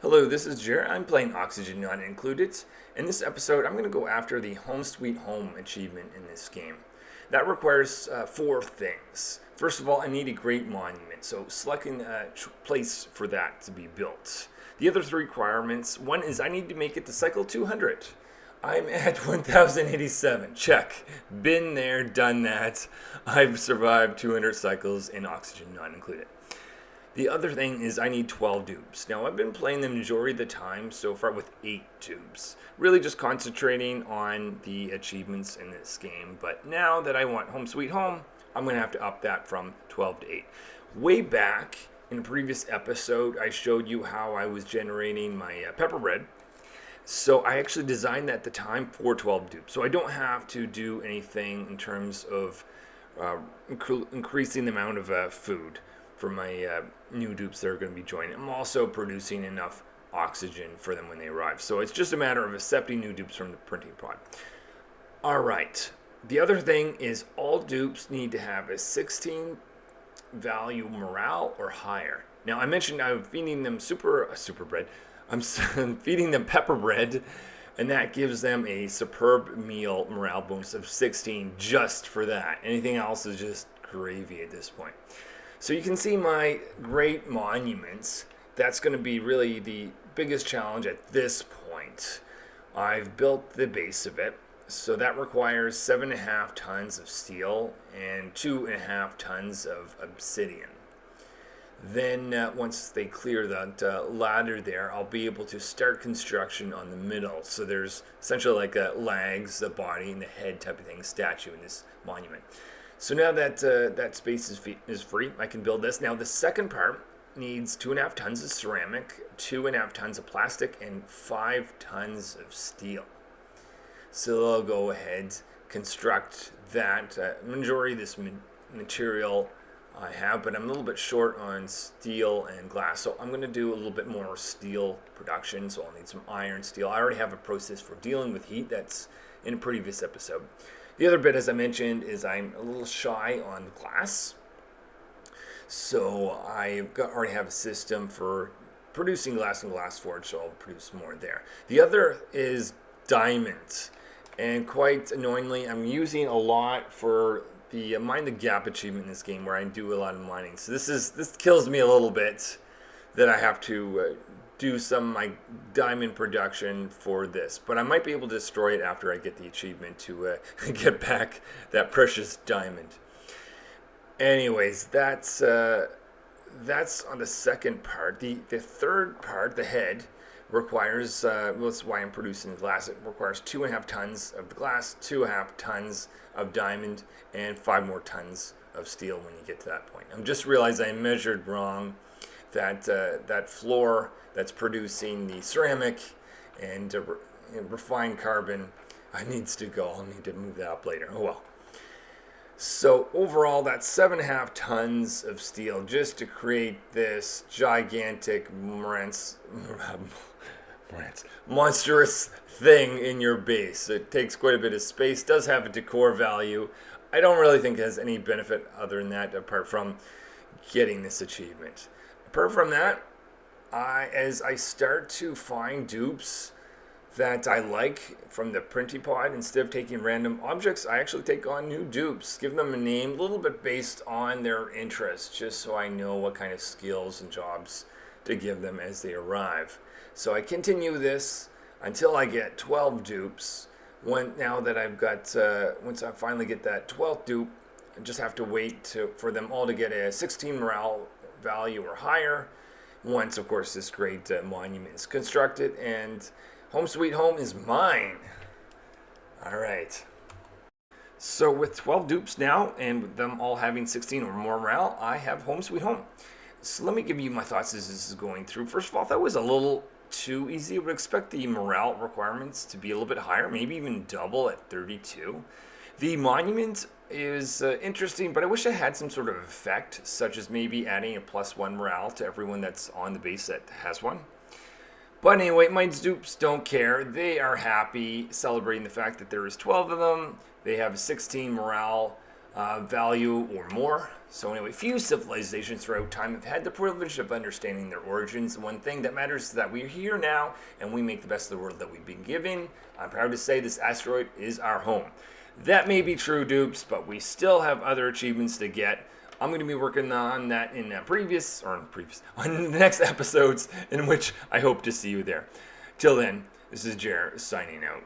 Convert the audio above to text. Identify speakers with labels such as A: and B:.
A: Hello, this is Jer. I'm playing Oxygen Not Included. In this episode, I'm going to go after the Home Sweet Home achievement in this game. That requires four things. First of all, I need a great monument, so selecting a place for that to be built. The other three requirements, one is I need to make it to cycle 200. I'm at 1087. Check. Been there, done that. I've survived 200 cycles in Oxygen Not Included. The other thing is I need 12 dupes. Now I've been playing the majority of the time so far with 8 dupes. Really just concentrating on the achievements in this game. But now that I want Home Sweet Home, I'm going to have to up that from 12 to 8. Way back in a previous episode, I showed you how I was generating my pepper bread. So I actually designed that at the time for 12 dupes. So I don't have to do anything in terms of increasing the amount of food for my new dupes that are going to be joining. I'm also producing enough oxygen for them when they arrive. So it's just a matter of accepting new dupes from the printing pod. All right. The other thing is all dupes need to have a 16 value morale or higher. Now I mentioned I'm feeding them super bread. I'm feeding them pepper bread, and that gives them a superb meal morale bonus of 16 just for that. Anything else is just gravy at this point. So you can see my great monuments. That's going to be really the biggest challenge at this point. I've built the base of it. So that requires 7.5 tons of steel and 2.5 tons of obsidian. Then once they clear that ladder there, I'll be able to start construction on the middle. So there's essentially like a legs, the body, and the head type of thing statue in this monument. So now that that space is free, I can build this. Now the second part needs 2.5 tons of ceramic, 2.5 tons of plastic, and 5 tons of steel. So I'll go ahead, construct that. Majority of this material I have, but I'm a little bit short on steel and glass. So I'm going to do a little bit more steel production. So I'll need some iron, steel. I already have a process for dealing with heat that's in a previous episode. The other bit, as I mentioned, is I'm a little shy on the glass. So I already have a system for producing glass and glass forge, so I'll produce more there. The other is diamonds. And quite annoyingly, I'm using a lot for the Mine the Gap achievement in this game where I do a lot of mining. So this kills me a little bit that I have to do some of my diamond production for this, but I might be able to destroy it after I get the achievement to get back that precious diamond. Anyways, that's on the second part. The third part, the head, requires, that's why I'm producing the glass. It requires 2.5 tons of the glass, 2.5 tons of diamond, and 5 more tons of steel when you get to that point. I'm just realized I measured wrong. That floor that's producing the ceramic and refined carbon needs to go. I'll need to move that up later. Oh well. So overall, that's 7.5 tons of steel just to create this gigantic monstrous thing in your base. It takes quite a bit of space. Does have a decor value. I don't really think it has any benefit other than that, apart from getting this achievement. Apart from that, as I start to find dupes that I like from the printing pod, instead of taking random objects, I actually take on new dupes, give them a name, a little bit based on their interests, just so I know what kind of skills and jobs to give them as they arrive. So I continue this until I get 12 dupes. Now that I've got, once I finally get that 12th dupe, I just have to wait for them all to get a 16 morale value or higher. Once, of course, this great monument is constructed, and Home Sweet Home is mine. All right. So with 12 dupes now, and with them all having 16 or more morale, I have Home Sweet Home. So let me give you my thoughts as this is going through. First of all, that was a little too easy. I would expect the morale requirements to be a little bit higher, maybe even double at 32. The monument is interesting, but I wish I had some sort of effect, such as maybe adding a +1 morale to everyone that's on the base that has one. But anyway, my dupes don't care. They are happy celebrating the fact that there is 12 of them. They have 16 morale value or more. So anyway, few civilizations throughout time have had the privilege of understanding their origins. One thing that matters is that we're here now and we make the best of the world that we've been given. I'm proud to say this asteroid is our home. That may be true, dupes, but we still have other achievements to get. I'm going to be working on that in on the next episodes, in which I hope to see you there. Till then, this is Jer signing out.